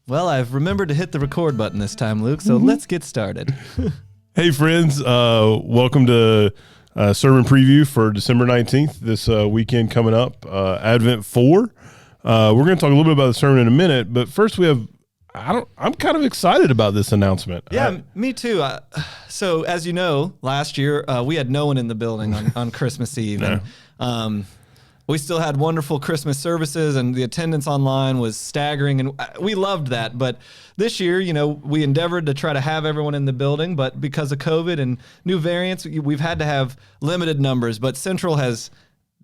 Well, I've remembered to hit the record button this time, Luke, so let's get started. Hey, friends. Welcome to Sermon Preview for December 19th, this weekend coming up, Advent 4. We're going to talk a little bit about the sermon in a minute, but first I'm kind of excited about this announcement. Yeah, me too. So as you know, last year we had no one in the building on Christmas Eve. No. And we still had wonderful Christmas services, and the attendance online was staggering, and we loved that. But this year, we endeavored to try to have everyone in the building, but because of COVID and new variants, we've had to have limited numbers. But Central has,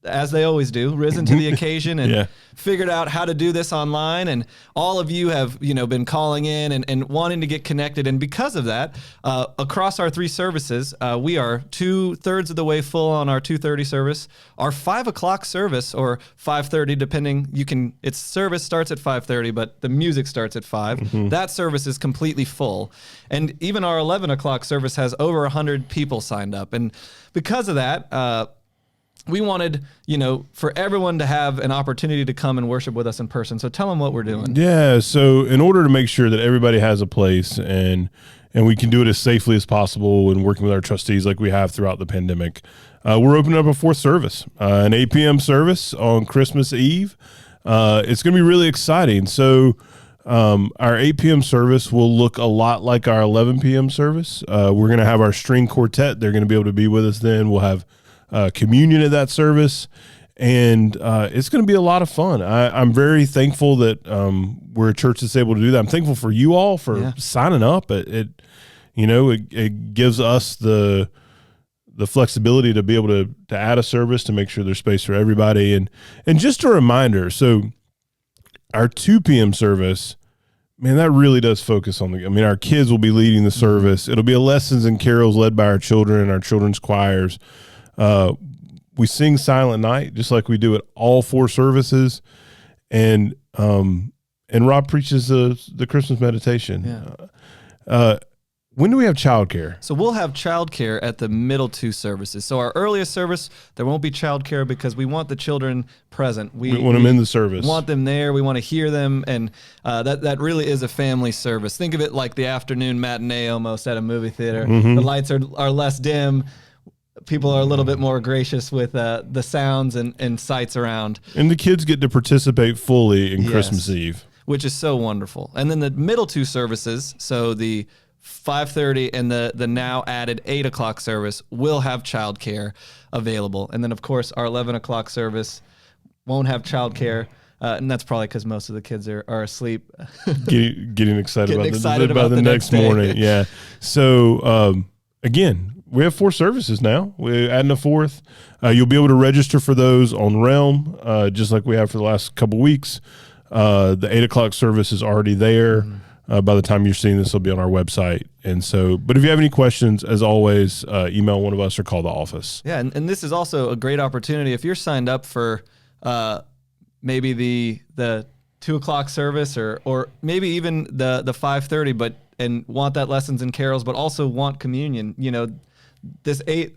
as they always do, risen to the occasion and figured out how to do this online. And all of you have, been calling in and wanting to get connected. And because of that, across our three services, we are 2/3 of the way full on our 2:30 service. Our 5 o'clock service, or 5:30, depending, its service starts at 5:30, but the music starts at 5. Mm-hmm. That service is completely full. And even our 11 o'clock service has over 100 people signed up. And because of that, we wanted, for everyone to have an opportunity to come and worship with us in person. So tell them what we're doing. Yeah. So in order to make sure that everybody has a place and we can do it as safely as possible and working with our trustees like we have throughout the pandemic, we're opening up a fourth service, an 8 p.m. service on Christmas Eve. It's going to be really exciting. So our 8 p.m. service will look a lot like our 11 p.m. service. We're going to have our string quartet. They're going to be able to be with us then. We'll have communion at that service, and it's going to be a lot of fun. I'm very thankful that we're a church that's able to do that. I'm thankful for you all for signing up. It gives us the flexibility to be able to add a service to make sure there's space for everybody. And just a reminder, so our 2 p.m. service, man, that really does focus on our kids will be leading the service. It'll be a lessons and carols led by our children and our children's choirs. We sing Silent Night just like we do at all 4 services, and Rob preaches the Christmas meditation. Yeah. When do we have childcare? So we'll have childcare at the middle 2 services. So our earliest service, there won't be childcare because we want the children present. We want them in the service. Want them there. We want to hear them, and that really is a family service. Think of it like the afternoon matinee almost at a movie theater. Mm-hmm. The lights are less dim. People are a little bit more gracious with the sounds and sights around. And the kids get to participate fully in Christmas Eve, which is so wonderful. And then the middle 2 services, so the 5:30 and the now added 8 o'clock service, will have childcare available. And then, of course, our 11 o'clock service won't have childcare. And that's probably because most of the kids are asleep. getting excited about the next morning. Yeah. So, again, we have 4 services now. We're adding a 4th. You'll be able to register for those on Realm, just like we have for the last couple weeks. The 8 o'clock service is already there. By the time you're seeing this, it'll be on our website. And so, but if you have any questions, as always, email one of us or call the office. Yeah, and this is also a great opportunity. If you're signed up for maybe the 2 o'clock service or maybe even the 5:30, and want that lessons and carols, but also want communion, this 8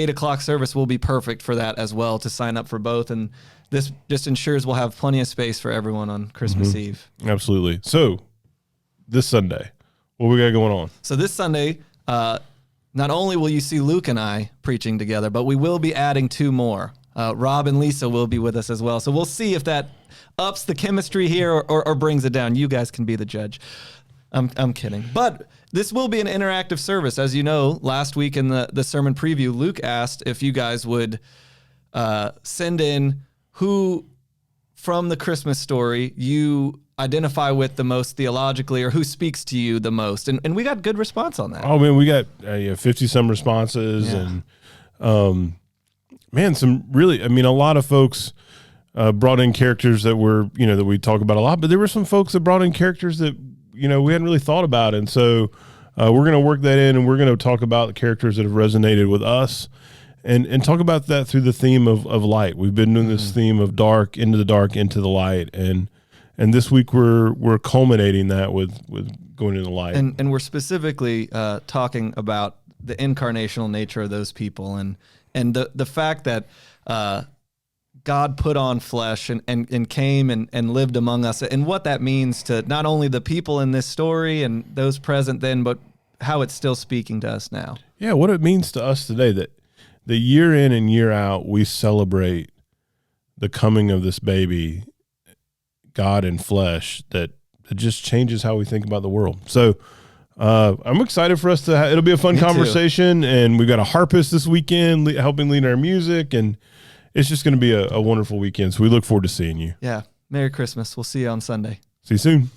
o'clock service will be perfect for that as well, to sign up for both. And this just ensures we'll have plenty of space for everyone on Christmas Eve. Absolutely. So this Sunday, what we got going on? So this Sunday, not only will you see Luke and I preaching together, but we will be adding 2 more. Rob and Lisa will be with us as well. So we'll see if that ups the chemistry here or brings it down. You guys can be the judge. I'm kidding. But this will be an interactive service. As you know, last week in the sermon preview, Luke asked if you guys would send in who from the Christmas story you identify with the most theologically, or who speaks to you the most. And we got good response on that. Oh, man, we got 50-some responses. Yeah. And, man, some really, a lot of folks brought in characters that were, that we talk about a lot, but there were some folks that brought in characters that, we hadn't really thought about. And so we're going to work that in, and we're going to talk about the characters that have resonated with us and talk about that through the theme of light. We've been doing this theme of dark, into the light. And this week we're culminating that with going into the light. And we're specifically talking about the incarnational nature of those people and the fact that God put on flesh and came and lived among us, and what that means to not only the people in this story and those present then, but how it's still speaking to us now. Yeah, what it means to us today, that the year in and year out, we celebrate the coming of this baby, God in flesh, that it just changes how we think about the world. So I'm excited for us to it'll be a fun conversation, and we've got a harpist this weekend helping lead our music, and it's just going to be a wonderful weekend. So we look forward to seeing you. Yeah. Merry Christmas. We'll see you on Sunday. See you soon.